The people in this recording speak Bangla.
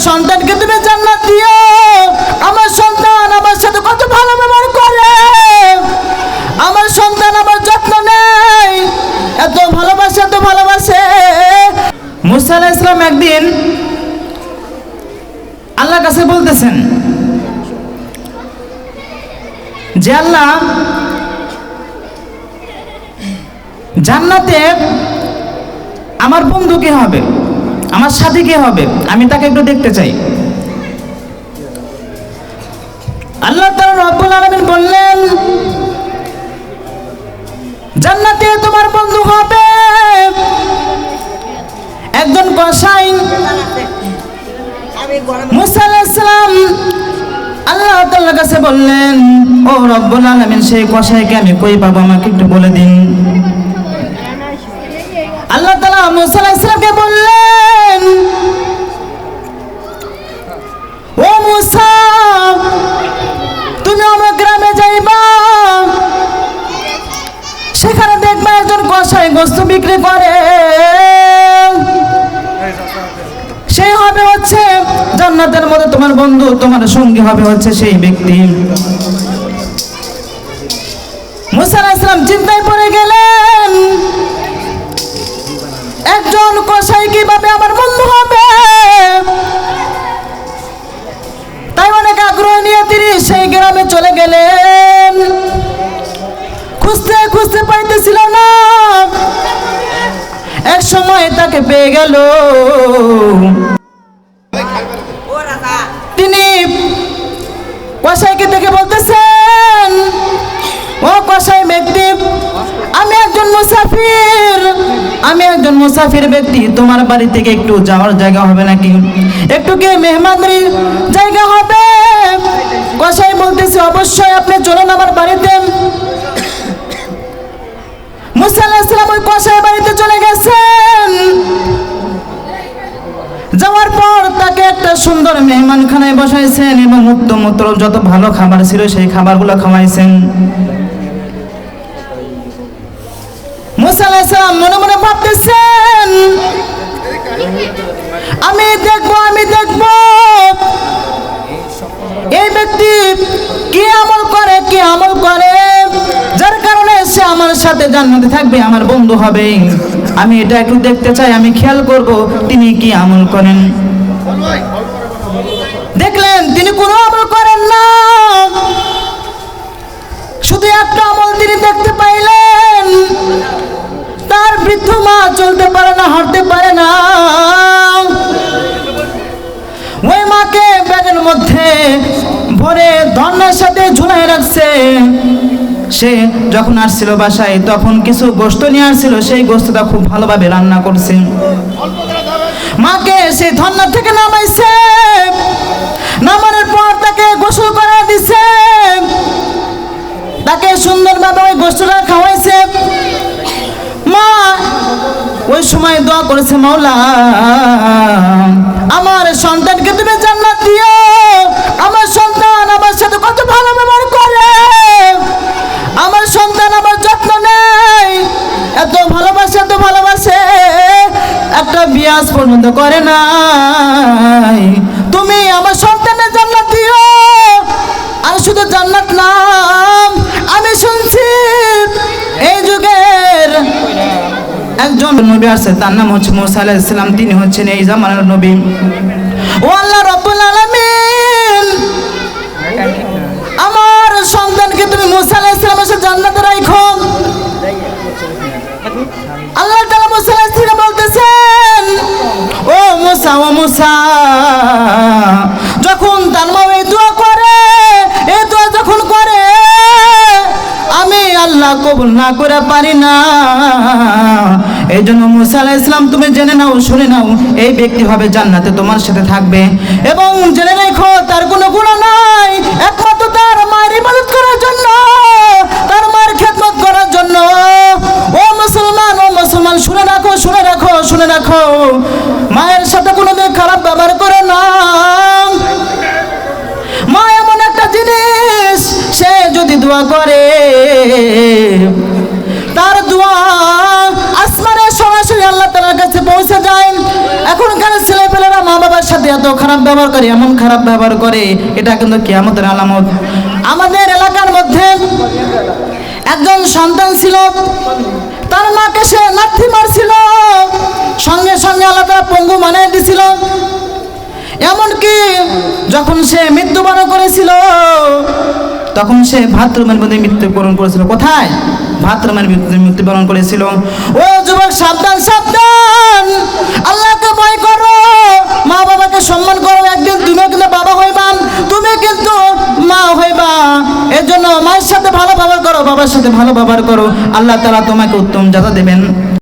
সন্তানকে তুমি জান্নাত দিও। আমার সন্তান আমার সাথে কত ভালো ব্যবহার করে, আমার সন্তান আমার যত্ন নেয়, এত ভালোবাসে এত ভালোবাসে। মুসা আলাইহিস সালাম একদিন আল্লাহর কাছে বলতেছেন যে আল্লাহ, জান্নাতে আমার বন্ধু কে হবে, আমার সাথী কে হবে, আমি তাকে একটু দেখতে চাই। আল্লাহ তাআলা রব্বুল আলামিন বললেন, জান্নাতে তোমার বন্ধু হবে একজন কসাই। মুসা আলাইহিস সালাম আল্লাহ তাআলার কাছে বললেন, ও রব্বুল আলামিন, সেই কসাইকে আমি কই পাবো, আমাকে একটু বলে দিন। আল্লাহ তাআলা মুসা আলাইহিস সালামকে বললেন, ও মুসা, তুমি আমার গ্রামে যাইবা, সেখানে দেখবা একজন কসাই গোশত বিক্রি করে, সেই হবে হচ্ছে জান্নাতের মধ্যে তোমার বন্ধু, তোমার সঙ্গী হবে হচ্ছে সেই ব্যক্তি। মুসা আলাইহিস সালাম চিন্তায় পড়ে গেলেন, একজন কসাই কিভাবে আমার বন্ধু হবে? তাই অনেক আগ্রহ নিয়ে তিনি সেই গ্রামে চলে গেলেন। খুঁজতে খুঁজতে পাইতেছিল না, এক সময় তাকে পেয়ে গেল। তিনি কসাইকে দেখে বলতেছেন, ও কসাই ব্যক্তি, আমি একজন মুসাফির ব্যক্তি, তোমার বাড়ি থেকে একটু যাওয়ার জায়গা হবে নাকি, একটু কি মেহমানদারির জায়গা হবে? কসাই বলতেছে, অবশ্যই, আপনি চলুন আমার বাড়িতে। মুসা আলাইহিস সালাম ওই কসাই বাড়িতে চলে গেছেন। যাওয়ার পর তাকে একটা সুন্দর মেহমানখানায় বসাইছেন এবং উত্তম যত ভালো খাবার ছিল সেই খাবারগুলো খাওয়াইছেন। মুসা আলাইহিস সালাম মনে মনে ভাবতেছেন, আমি দেখব এই ব্যক্তি কি আমল করে যার কারণে সে আমার সাথে জান্নাতে থাকবে, আমার বন্ধু হবে। আমি এটা একটু দেখতে চাই, আমি খেয়াল করব তিনি কি আমল করেন। দেখলেন তিনি কোনো আমল করেন না, শুধু একটা আমল তিনি দেখতে পাইলেন, তার বৃদ্ধ মা চলতে পারে না, হাঁটতে পারে না। ওই মাকে ব্যাগের মধ্যে ভরে ধন্যার সাথে ঝুলাই রাখছে। সে যখন আসছিল বাসায়, তখন কিছু গোশত নিয়ে আসছিল, সেই গোশতটা খুব ভালোভাবে রান্না করছে। মাকে সেই ধন্যা থেকে নামাইছে, নামানোর পর তাকে গোসল করে দিছে, তাকে সুন্দরভাবে ওই গোশতটা খাওয়াইছে। মা ওই সময় দোয়া করেছে, মাওলা, আমার সন্তানকে তুমি জান্নাত দিও। আমার সন্তান আমার সাথে কত ভালো ব্যবহার করে, আমার সন্তান আমার যত্ন নেয়, এত ভালোবাসে, একটা বিয়াজ পর্যন্ত করে নাই। তুমি আমার সন্তানের জান্নাত দিও। আর শুধু জান্নাত না, আমি শুনছি এই যুগের একজন নবী আছে, তার নাম হচ্ছে মুসা আলাইহিস সালাম। তিনি হচ্ছেন এই জামানার নবী। ও আল্লাহ রাব্বুল আলামিন, আমার সন্তানকে তুমি মুসা আলাইহিস সালামের সাথে জান্নাতে রাখো। আল্লাহ তাআলা মুসা আলাইহিস সালাম বলতেছেন, ও মুসা, যখন তার মা এই দোয়া যখন করে, আমি আল্লাহ কবুল না করে পারি না। এই জন্য মুসা আলাইহিস সালাম, তুমি জেনে নাও, শুনে নাও, এই ব্যক্তি হবে জান্নাতে তোমার সাথে থাকবে, এবং জেনে রেখো তার কোনো গুনাহ নাই, একমাত্র তার মায়ের ইবাদত করার জন্য, তার মায়ের খেদমত করার জন্য। ও মুসলমান, শুনে রাখো, মায়ের সাথে কোনোদিন খারাপ ব্যবহার করে না। মা এমন একটা জিনিস, সে যদি দোয়া করে, তার দোয়া আসমানে সরাসরি আল্লাহ তাআলার কাছে পৌঁছে যায়। এখনকার ছেলেপেলেরা মা বাবার সাথে এত খারাপ ব্যবহার করে, এমন খারাপ ব্যবহার করে, এটা কিন্তু কিয়ামতের আলামত। আমাদের এলাকার মধ্যে একজন সন্তান ছিল, তার মাকে সে লাথি মারছিল, সঙ্গে সঙ্গে আল্লাহ তাআলা পঙ্গু বানিয়ে দিছিল। এমনকি যখন সে মৃত্যুবরণ করেছিল, তখন সে বাথরুমের মধ্যে মৃত্যুবরণ করেছিল। কোথায়? বাথরুমের মধ্যে মৃত্যুবরণ করেছিল। ও যুবক, সাবধান সাবধান, আল্লাহকে ভয় করো, মা বাবাকে সম্মান করো। একদিন তুমিও কিন্তু বাবা হইবা, তুমি কিন্তু মা হইবা। এর জন্য মায়ের সাথে ভালো ব্যবহার করো, বাবার সাথে ভালো ব্যবহার করো, আল্লাহ তাআলা তোমাকে উত্তম জাযা দেবেন।